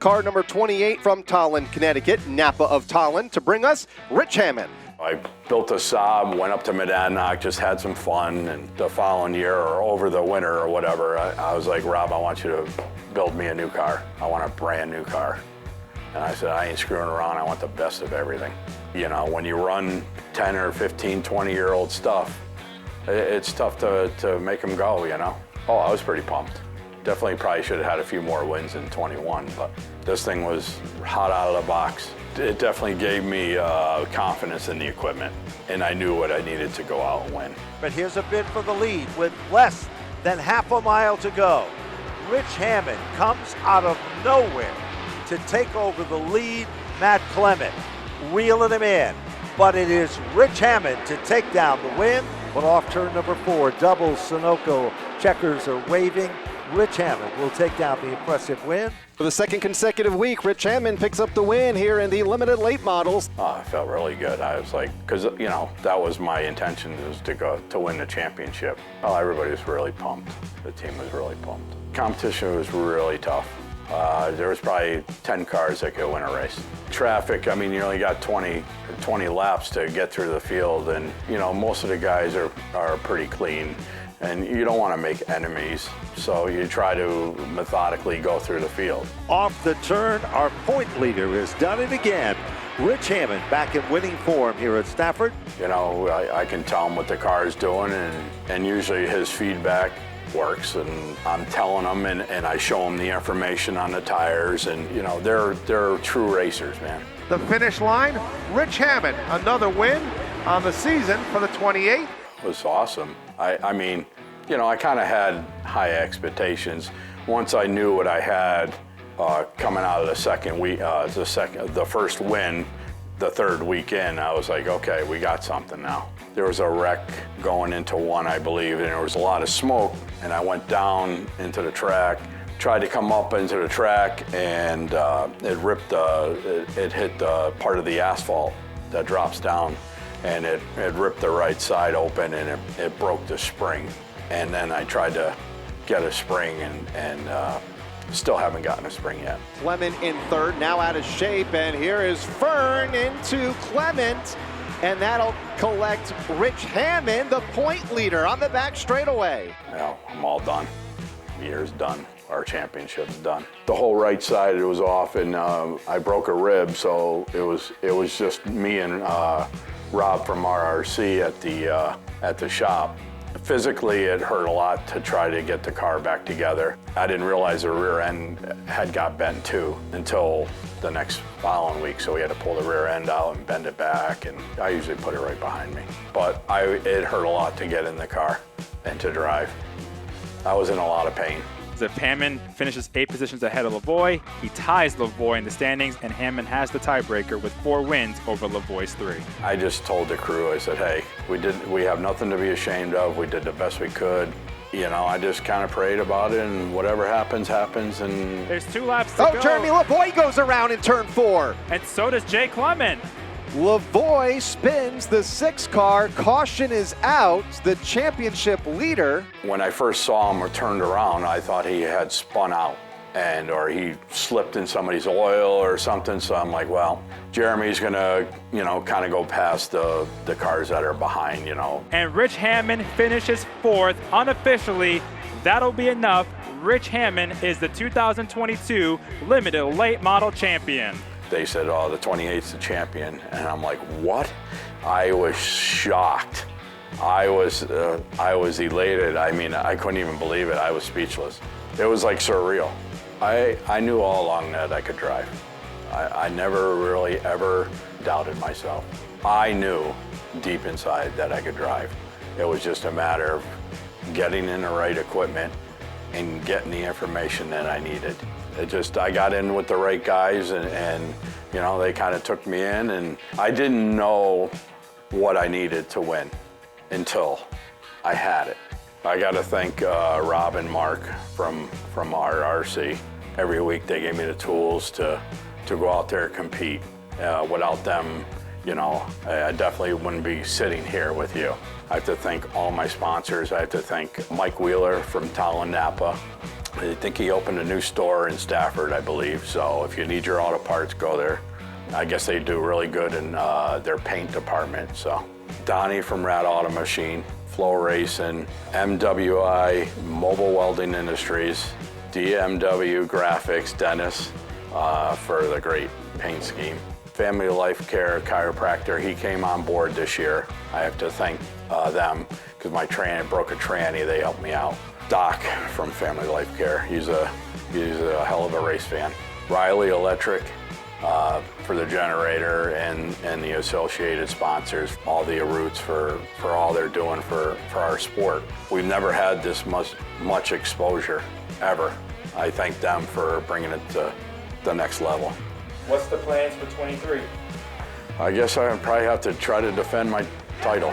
Car number 28 from Tolland, Connecticut, Napa of Tolland, to bring us Rich Hammann. I built a Saab, went up to Monadnock, just had some fun, and the following year or over the winter or whatever, I was like, Rob, I want you to build me a new car. I want a brand new car. And I said, I ain't screwing around, I want the best of everything. You know, when you run 10 or 15, 20-year-old stuff, it's tough to make them go, you know? Oh, I was pretty pumped. Definitely probably should have had a few more wins in 21, but this thing was hot out of the box. It definitely gave me confidence in the equipment, and I knew what I needed to go out and win. But here's a bid for the lead with less than half a mile to go. Rich Hammann comes out of nowhere to take over the lead. Matt Clement reeling him in, but it is Rich Hammann to take down the win. But off turn number 4, double Sunoco checkers are waving. Rich Hammann will take down the impressive win. For the second consecutive week, Rich Hammann picks up the win here in the limited late models. Oh, I felt really good. I was like, because, you know, that was my intention, was to go to win the championship. Well, everybody was really pumped. The team was really pumped. Competition was really tough. There was probably 10 cars that could win a race. Traffic, I mean, you only got 20 laps to get through the field, and, you know, most of the guys are pretty clean. And you don't want to make enemies, so you try to methodically go through the field. Off the turn, our point leader has done it again. Rich Hammann back in winning form here at Stafford. You know, I can tell him what the car is doing, and usually his feedback works, and I'm telling him, and I show him the information on the tires, and, you know, they're true racers, man. The finish line, Rich Hammann, another win on the season for the 28. It was awesome. I mean, you know, I kind of had high expectations. Once I knew what I had coming out of the second week, the first win, the third weekend, I was like, okay, we got something now. There was a wreck going into one, I believe, and there was a lot of smoke, and I went down into the track, tried to come up into the track, and it hit the part of the asphalt that drops down. And it ripped the right side open, and it broke the spring. And then I tried to get a spring, and still haven't gotten a spring yet. Clement in third, now out of shape, and here is Fern into Clement, and that'll collect Rich Hammann, the point leader, on the back straightaway. Well, I'm all done. The year's done. Our championship's done. The whole right side, it was off, and I broke a rib, so it was just me and Rob from RRC at the shop. Physically, it hurt a lot to try to get the car back together. I didn't realize the rear end had got bent too until the next following week, so we had to pull the rear end out and bend it back, and I usually put it right behind me. But it hurt a lot to get in the car and to drive. I was in a lot of pain. If Hammann finishes 8 positions ahead of Lavoie, he ties Lavoie in the standings, and Hammann has the tiebreaker with 4 wins over Lavoie's 3. I just told the crew, I said, hey, we have nothing to be ashamed of. We did the best we could. You know, I just kind of prayed about it, and whatever happens, happens. And there's 2 laps to go. Jeremy Lavoie goes around in turn 4. And so does Jay Clement. Lavoie spins the 6 car. Caution is out. The championship leader. When I first saw him or turned around, I thought he had spun out or he slipped in somebody's oil or something. So I'm like, well, Jeremy's gonna, you know, kind of go past the cars that are behind, you know. And Rich Hammann finishes 4th unofficially. That'll be enough. Rich Hammann is the 2022 limited late model champion. They said, oh, the 28's the champion. And I'm like, what? I was shocked. I was elated. I mean, I couldn't even believe it. I was speechless. It was like surreal. I knew all along that I could drive. I never really ever doubted myself. I knew deep inside that I could drive. It was just a matter of getting in the right equipment and getting the information that I needed. I got in with the right guys, and you know, they kind of took me in, and I didn't know what I needed to win until I had it. I got to thank Rob and Mark from RRC. Every week they gave me the tools to go out there and compete. Without them, you know, I definitely wouldn't be sitting here with you. I have to thank all my sponsors. I have to thank Mike Wheeler from Tolland Napa. I think he opened a new store in Stafford, I believe. So if you need your auto parts, go there. I guess they do really good in their paint department. So Donnie from Rat Auto Machine, Flow Racing, MWI Mobile Welding Industries, DMW Graphics, Dennis for the great paint scheme. Family Life Care chiropractor, he came on board this year. I have to thank them because my tranny broke a tranny. They helped me out. Doc from Family Life Care, he's a hell of a race fan. Riley Electric for the generator and the associated sponsors, all the Aroots for all they're doing for our sport. We've never had this much exposure ever. I thank them for bringing it to the next level. What's the plans for 23? I guess I probably have to try to defend my title.